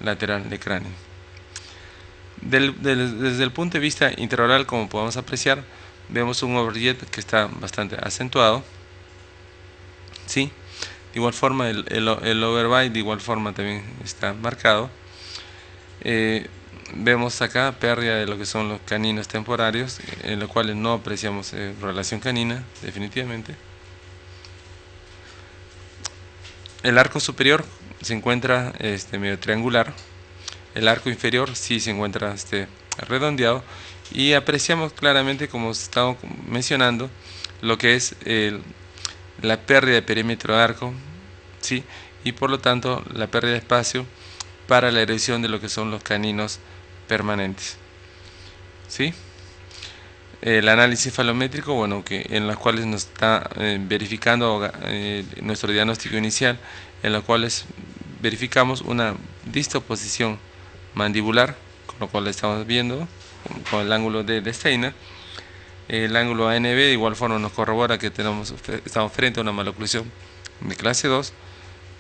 lateral de cráneo. Desde el punto de vista intraoral, como podemos apreciar, vemos un overjet que está bastante acentuado, ¿sí? De igual forma el overbite de igual forma también está marcado. Vemos acá pérdida de lo que son los caninos temporarios, en los cuales no apreciamos relación canina, definitivamente. El arco superior se encuentra medio triangular, el arco inferior sí se encuentra redondeado, y apreciamos claramente, como estamos mencionando, lo que es la pérdida de perímetro de arco, ¿sí? Y por lo tanto la pérdida de espacio para la erección de lo que son los caninos permanentes, ¿sí? El análisis falométrico, en las cuales nos está verificando nuestro diagnóstico inicial, en los cuales verificamos una distoposición mandibular, con lo cual estamos viendo con el ángulo de Steiner. El ángulo ANB de igual forma nos corrobora que estamos frente a una maloclusión de clase 2,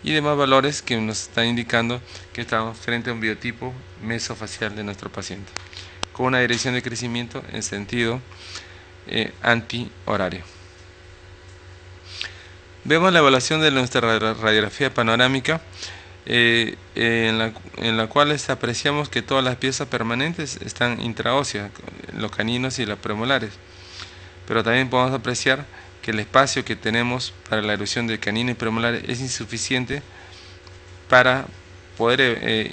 y demás valores que nos están indicando que estamos frente a un biotipo mesofacial de nuestro paciente, con una dirección de crecimiento en sentido antihorario. Vemos la evaluación de nuestra radiografía panorámica, en la cual apreciamos que todas las piezas permanentes están intraóseas, los caninos y las premolares, pero también podemos apreciar que el espacio que tenemos para la erupción del canino y premolar es insuficiente para poder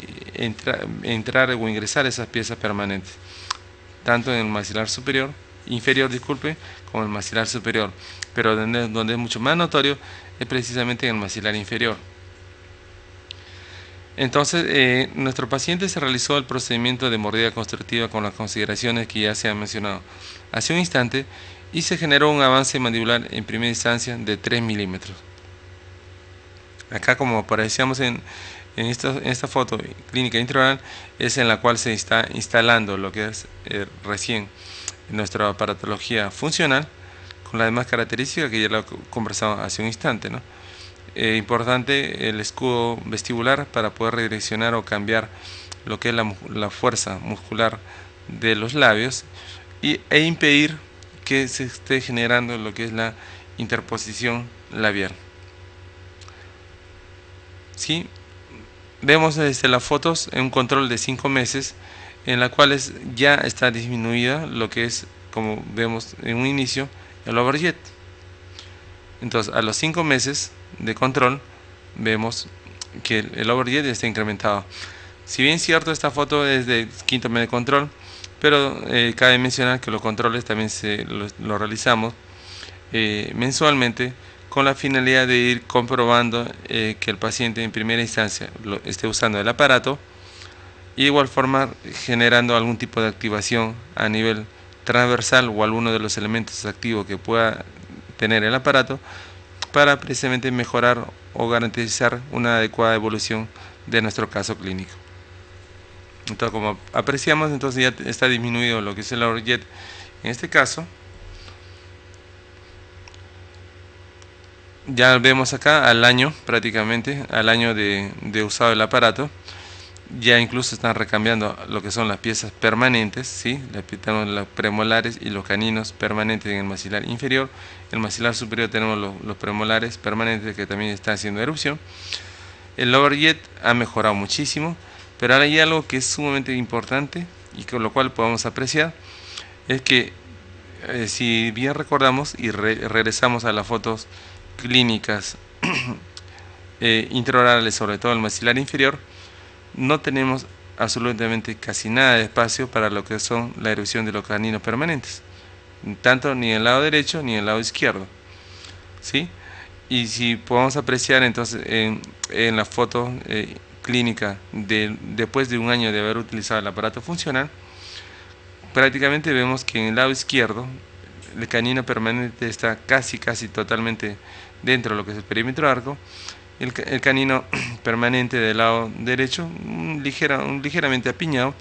entrar o ingresar esas piezas permanentes, tanto en el maxilar inferior, como en el maxilar superior, pero donde es mucho más notorio es precisamente en el maxilar inferior. Entonces, nuestro paciente se realizó el procedimiento de mordida constructiva con las consideraciones que ya se han mencionado hace un instante y se generó un avance mandibular en primera instancia de 3 milímetros. Acá, como apreciamos en esta foto clínica intraoral, es en la cual se está instalando lo que es recién nuestra aparatología funcional con las demás características que ya lo conversamos hace un instante, ¿no? Importante el escudo vestibular para poder redireccionar o cambiar lo que es la fuerza muscular de los labios e impedir que se esté generando lo que es la interposición labial. ¿Sí? Vemos desde las fotos en un control de 5 meses en la cual ya está disminuida lo que es, como vemos en un inicio, el overjet. Entonces, a los 5 meses de control vemos que el overjet está incrementado. Si bien es cierto, esta foto es de quinto mes de control, pero cabe mencionar que los controles también lo realizamos mensualmente con la finalidad de ir comprobando que el paciente en primera instancia esté usando el aparato y de igual forma generando algún tipo de activación a nivel transversal o alguno de los elementos activos que pueda tener el aparato para precisamente mejorar o garantizar una adecuada evolución de nuestro caso clínico. Entonces, como apreciamos, entonces ya está disminuido lo que es el overjet en este caso. Ya vemos acá al año, prácticamente, al año de usado del aparato, ya incluso están recambiando lo que son las piezas permanentes, ¿sí? Tenemos los premolares y los caninos permanentes en el maxilar inferior. En el maxilar superior tenemos los premolares permanentes que también están haciendo erupción. El overjet ha mejorado muchísimo, pero ahora hay algo que es sumamente importante y con lo cual podemos apreciar, es que si bien recordamos y regresamos a las fotos clínicas intraorales, sobre todo el maxilar inferior, no tenemos absolutamente casi nada de espacio para lo que son la erupción de los caninos permanentes, tanto ni en el lado derecho ni en el lado izquierdo, ¿sí? Y si podemos apreciar entonces en la foto clínica después de un año de haber utilizado el aparato funcional, prácticamente vemos que en el lado izquierdo el canino permanente está casi totalmente dentro de lo que es el perímetro arco. El canino permanente del lado derecho ligeramente apiñado,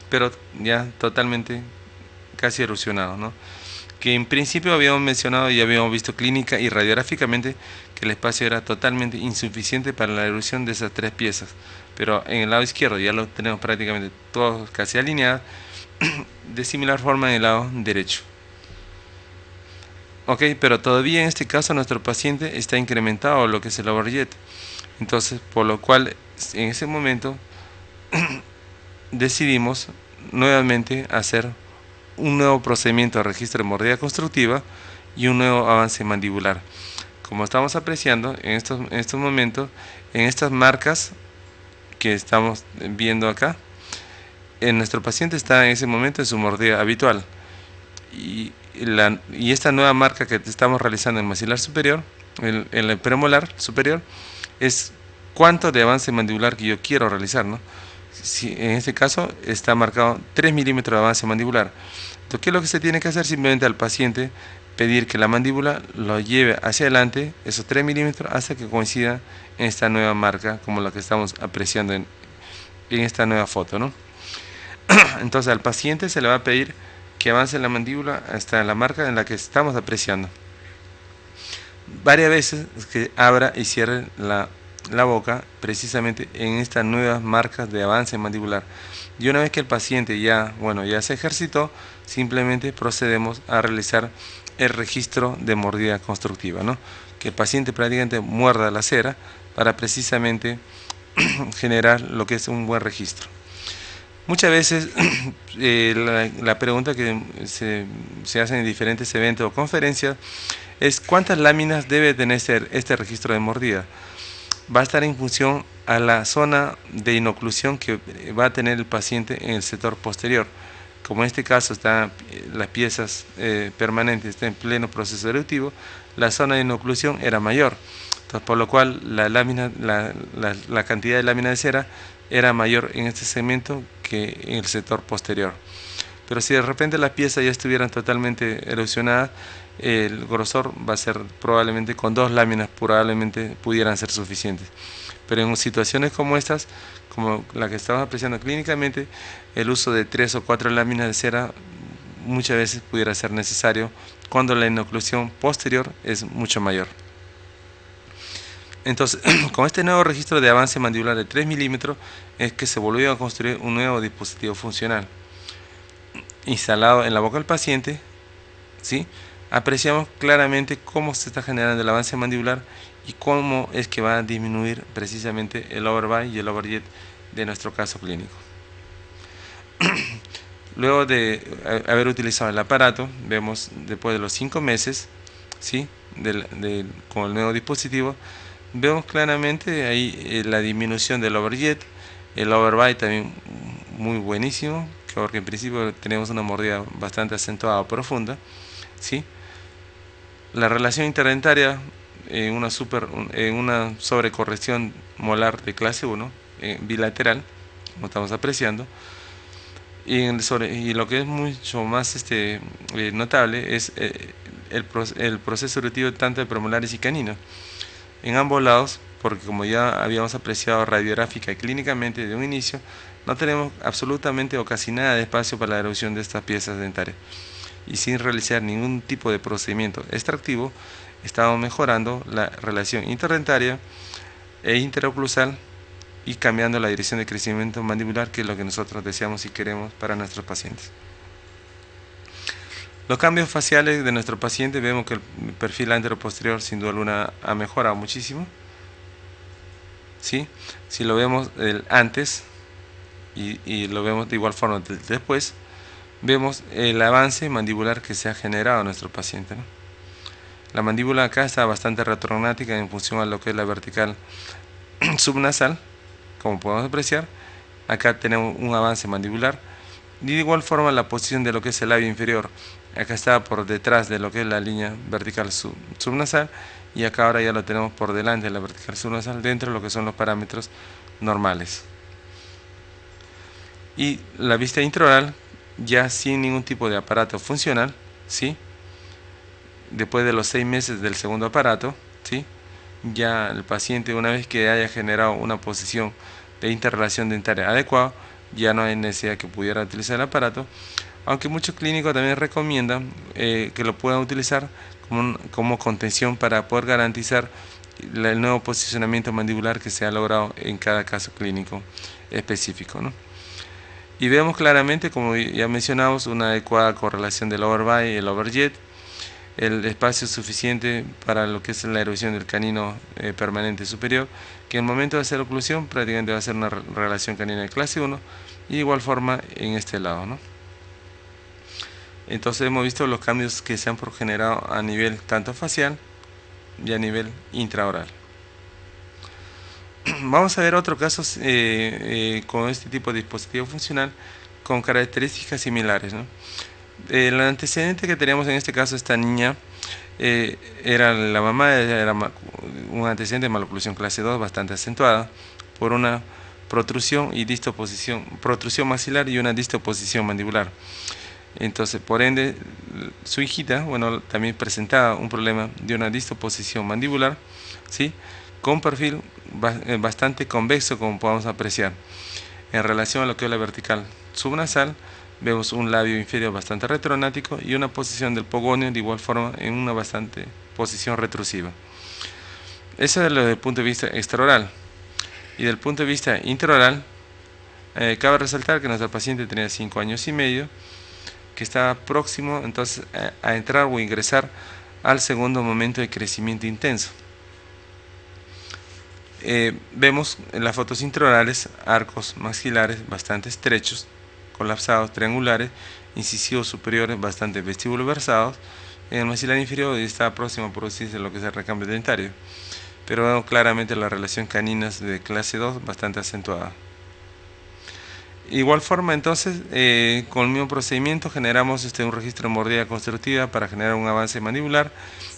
pero ya totalmente casi erosionado, ¿no? Que en principio habíamos mencionado y habíamos visto clínica y radiográficamente que el espacio era totalmente insuficiente para la erupción de esas 3 piezas, pero en el lado izquierdo ya lo tenemos prácticamente todos casi alineados, de similar forma en el lado derecho. Ok, pero todavía en este caso nuestro paciente está incrementado lo que es el overjet. Entonces, por lo cual en ese momento decidimos nuevamente hacer un nuevo procedimiento de registro de mordida constructiva y un nuevo avance mandibular. Como estamos apreciando en estos momentos, en estas marcas que estamos viendo acá, nuestro paciente está en ese momento en su mordida habitual. Y esta nueva marca que estamos realizando en el maxilar superior, en el premolar superior, es cuánto de avance mandibular que yo quiero realizar, ¿no? Si en este caso está marcado 3 milímetros de avance mandibular. Entonces, ¿qué es lo que se tiene que hacer? Simplemente al paciente pedir que la mandíbula lo lleve hacia adelante, esos 3 milímetros, hasta que coincida en esta nueva marca, como la que estamos apreciando en esta nueva foto, ¿no? Entonces, al paciente se le va a pedir que avance la mandíbula hasta la marca en la que estamos apreciando. Varias veces que abra y cierre la boca precisamente en estas nuevas marcas de avance mandibular. Y una vez que el paciente ya se ejercitó, simplemente procedemos a realizar el registro de mordida constructiva, ¿no? Que el paciente prácticamente muerda la cera para precisamente generar lo que es un buen registro. Muchas veces la pregunta que se hace en diferentes eventos o conferencias es ¿cuántas láminas debe tener este registro de mordida? Va a estar en función a la zona de inoclusión que va a tener el paciente en el sector posterior. Como en este caso están las piezas permanentes, está en pleno proceso eruptivo, la zona de inoclusión era mayor. Entonces, por lo cual la cantidad de lámina de cera era mayor en este segmento que en el sector posterior. Pero si de repente las piezas ya estuvieran totalmente erosionadas, el grosor va a ser probablemente con 2 láminas, probablemente pudieran ser suficientes. Pero en situaciones como estas, como la que estamos apreciando clínicamente, el uso de 3 o 4 láminas de cera muchas veces pudiera ser necesario cuando la inoclusión posterior es mucho mayor. Entonces, con este nuevo registro de avance mandibular de 3 milímetros es que se volvió a construir un nuevo dispositivo funcional. Instalado en la boca del paciente, ¿sí? Apreciamos claramente cómo se está generando el avance mandibular y cómo es que va a disminuir precisamente el overbite y el overjet de nuestro caso clínico. Luego de haber utilizado el aparato, vemos después de los 5 meses, ¿sí? Con el nuevo dispositivo, vemos claramente ahí la disminución del overjet, el overbite también muy buenísimo, porque en principio tenemos una mordida bastante acentuada o profunda, ¿sí? La relación interdentaria en una sobrecorrección molar de clase 1, bilateral, como estamos apreciando, y lo que es mucho más notable es el proceso eruptivo tanto de premolares y caninos en ambos lados, porque como ya habíamos apreciado radiográfica y clínicamente de un inicio, no tenemos absolutamente o casi nada de espacio para la erupción de estas piezas dentarias, y sin realizar ningún tipo de procedimiento extractivo estamos mejorando la relación interdentaria e interoclusal y cambiando la dirección de crecimiento mandibular, que es lo que nosotros deseamos y queremos para nuestros pacientes. Los cambios faciales de nuestro paciente, vemos que el perfil anteroposterior sin duda alguna ha mejorado muchísimo, ¿sí? Si lo vemos del antes y lo vemos de igual forma del después, vemos el avance mandibular que se ha generado en nuestro paciente, ¿no? La mandíbula acá está bastante retrognática en función a lo que es la vertical subnasal, como podemos apreciar. Acá tenemos un avance mandibular y de igual forma la posición de lo que es el labio inferior, acá está por detrás de lo que es la línea vertical subnasal, y acá ahora ya lo tenemos por delante de la vertical subnasal, dentro de lo que son los parámetros normales. Y la vista intraoral ya sin ningún tipo de aparato funcional, ¿sí? Después de los 6 meses del segundo aparato, ¿sí? Ya el paciente, una vez que haya generado una posición de interrelación dentaria adecuada, ya no hay necesidad que pudiera utilizar el aparato, aunque muchos clínicos también recomiendan que lo puedan utilizar como contención para poder garantizar el nuevo posicionamiento mandibular que se ha logrado en cada caso clínico específico, ¿no? Y vemos claramente, como ya mencionamos, una adecuada correlación del overbite y el overjet, el espacio suficiente para lo que es la erupción del canino permanente superior, que en el momento de hacer oclusión prácticamente va a ser una relación canina de clase 1, y de igual forma en este lado, ¿no? Entonces hemos visto los cambios que se han generado a nivel tanto facial y a nivel intraoral. Vamos a ver otros casos con este tipo de dispositivo funcional con características similares, ¿no? El antecedente que teníamos en este caso, esta niña, era la mamá, era un antecedente de maloclusión clase 2 bastante acentuada por una protrusión maxilar y una distoposición mandibular. Entonces, por ende, su hijita, bueno, también presentaba un problema de una distoposición mandibular, ¿sí? Con un perfil bastante convexo, como podemos apreciar. En relación a lo que es la vertical subnasal, vemos un labio inferior bastante retrognático y una posición del pogonio de igual forma en una bastante posición retrusiva. Eso es desde el punto de vista extraoral. Y del punto de vista intraoral, cabe resaltar que nuestro paciente tenía 5 años y medio, que estaba próximo entonces a entrar o ingresar al segundo momento de crecimiento intenso. Vemos en las fotos intraorales arcos maxilares bastante estrechos, colapsados triangulares, incisivos superiores bastante vestíbulo versados. En el maxilar inferior está próximo a producirse lo que es el recambio dentario, pero vemos claramente la relación caninas de clase 2 bastante acentuada. Igual forma, entonces, con el mismo procedimiento generamos un registro de mordida constructiva para generar un avance mandibular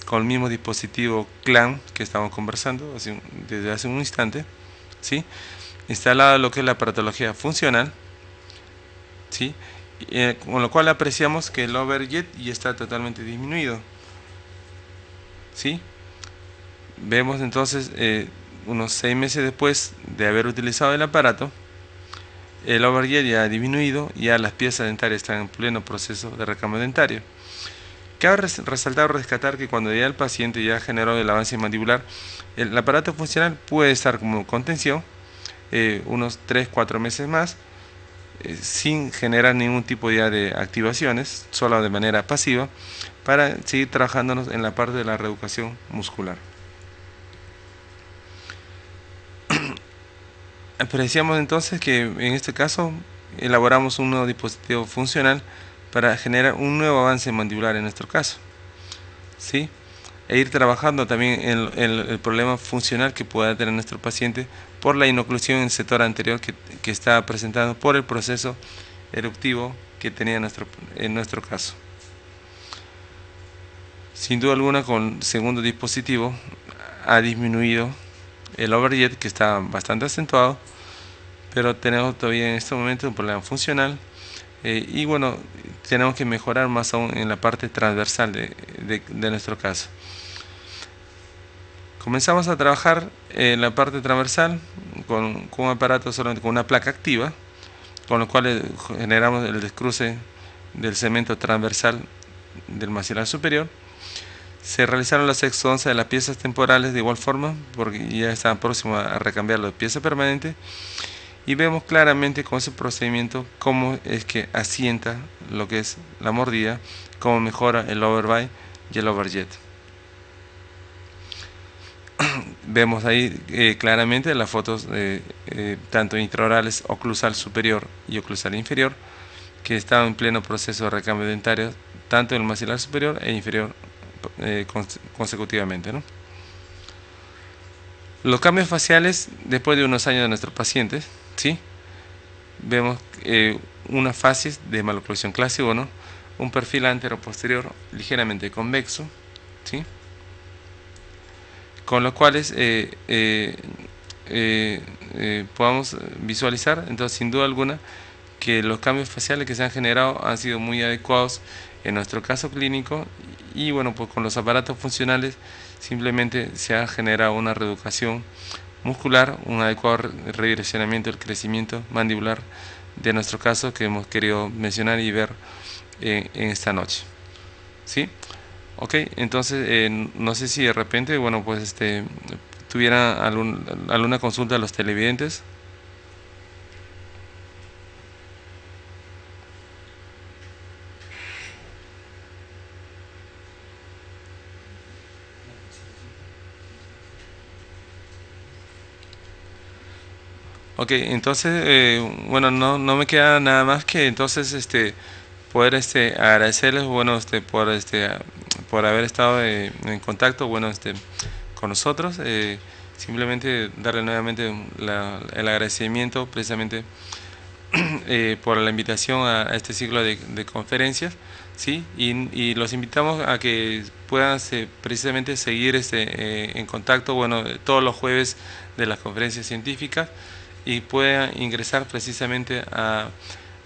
con el mismo dispositivo CLAN que estamos conversando desde hace un instante, ¿sí? Instalado lo que es la aparatología funcional, ¿sí? Con lo cual apreciamos que el overjet ya está totalmente disminuido, ¿sí? Vemos entonces unos 6 meses después de haber utilizado el aparato, el overjet ya ha disminuido y ya las piezas dentarias están en pleno proceso de recambio dentario. Cabe resaltar o rescatar que cuando ya el paciente ya generó el avance mandibular, el aparato funcional puede estar como contención unos 3-4 meses más, sin generar ningún tipo ya de activaciones, solo de manera pasiva, para seguir trabajándonos en la parte de la reeducación muscular. Apreciamos entonces que en este caso elaboramos un nuevo dispositivo funcional para generar un nuevo avance mandibular en nuestro caso, ¿sí? E ir trabajando también en el problema funcional que pueda tener nuestro paciente por la inoclusión en el sector anterior que está presentando por el proceso eruptivo que tenía en nuestro caso. Sin duda alguna, con el segundo dispositivo ha disminuido el overjet, que está bastante acentuado, pero tenemos todavía en este momento un problema funcional y bueno, tenemos que mejorar más aún en la parte transversal de nuestro caso. Comenzamos a trabajar en la parte transversal con un aparato solamente con una placa activa, con lo cual generamos el descruce del segmento transversal del maxilar superior. Se realizaron las exodoncias de las piezas temporales de igual forma, porque ya estaban próximos a recambiar la pieza permanente, y vemos claramente con ese procedimiento cómo es que asienta lo que es la mordida, cómo mejora el overbite y el overjet. Vemos ahí claramente las fotos tanto intraorales, oclusal superior y oclusal inferior, que estaban en pleno proceso de recambio dentario, tanto en el maxilar superior e inferior consecutivamente, ¿no? Los cambios faciales después de unos años de nuestros pacientes, ¿sí? Vemos una facies de maloclusión clase 1, un perfil antero-posterior ligeramente convexo, ¿sí? Con los cuales podamos visualizar, entonces, sin duda alguna, que los cambios faciales que se han generado han sido muy adecuados en nuestro caso clínico, y bueno, pues con los aparatos funcionales simplemente se ha generado una reeducación muscular, un adecuado redireccionamiento del crecimiento mandibular de nuestro caso que hemos querido mencionar y ver en esta noche, ¿sí? Ok, entonces no sé si de repente, bueno, pues tuviera alguna consulta a los televidentes. Ok, entonces, bueno, no me queda nada más que entonces poder agradecerles, bueno, por haber estado en contacto, bueno, con nosotros. Simplemente darle nuevamente el agradecimiento precisamente por la invitación a este ciclo de conferencias, ¿sí? Y los invitamos a que puedan precisamente seguir en contacto, bueno, todos los jueves de las conferencias científicas, y puedan ingresar precisamente a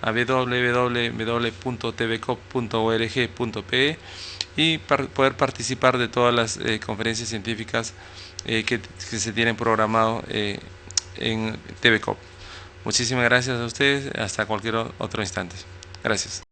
www.tvcop.org.pe y poder participar de todas las conferencias científicas que se tienen programado en TVCOP. Muchísimas gracias a ustedes, hasta cualquier otro instante. Gracias.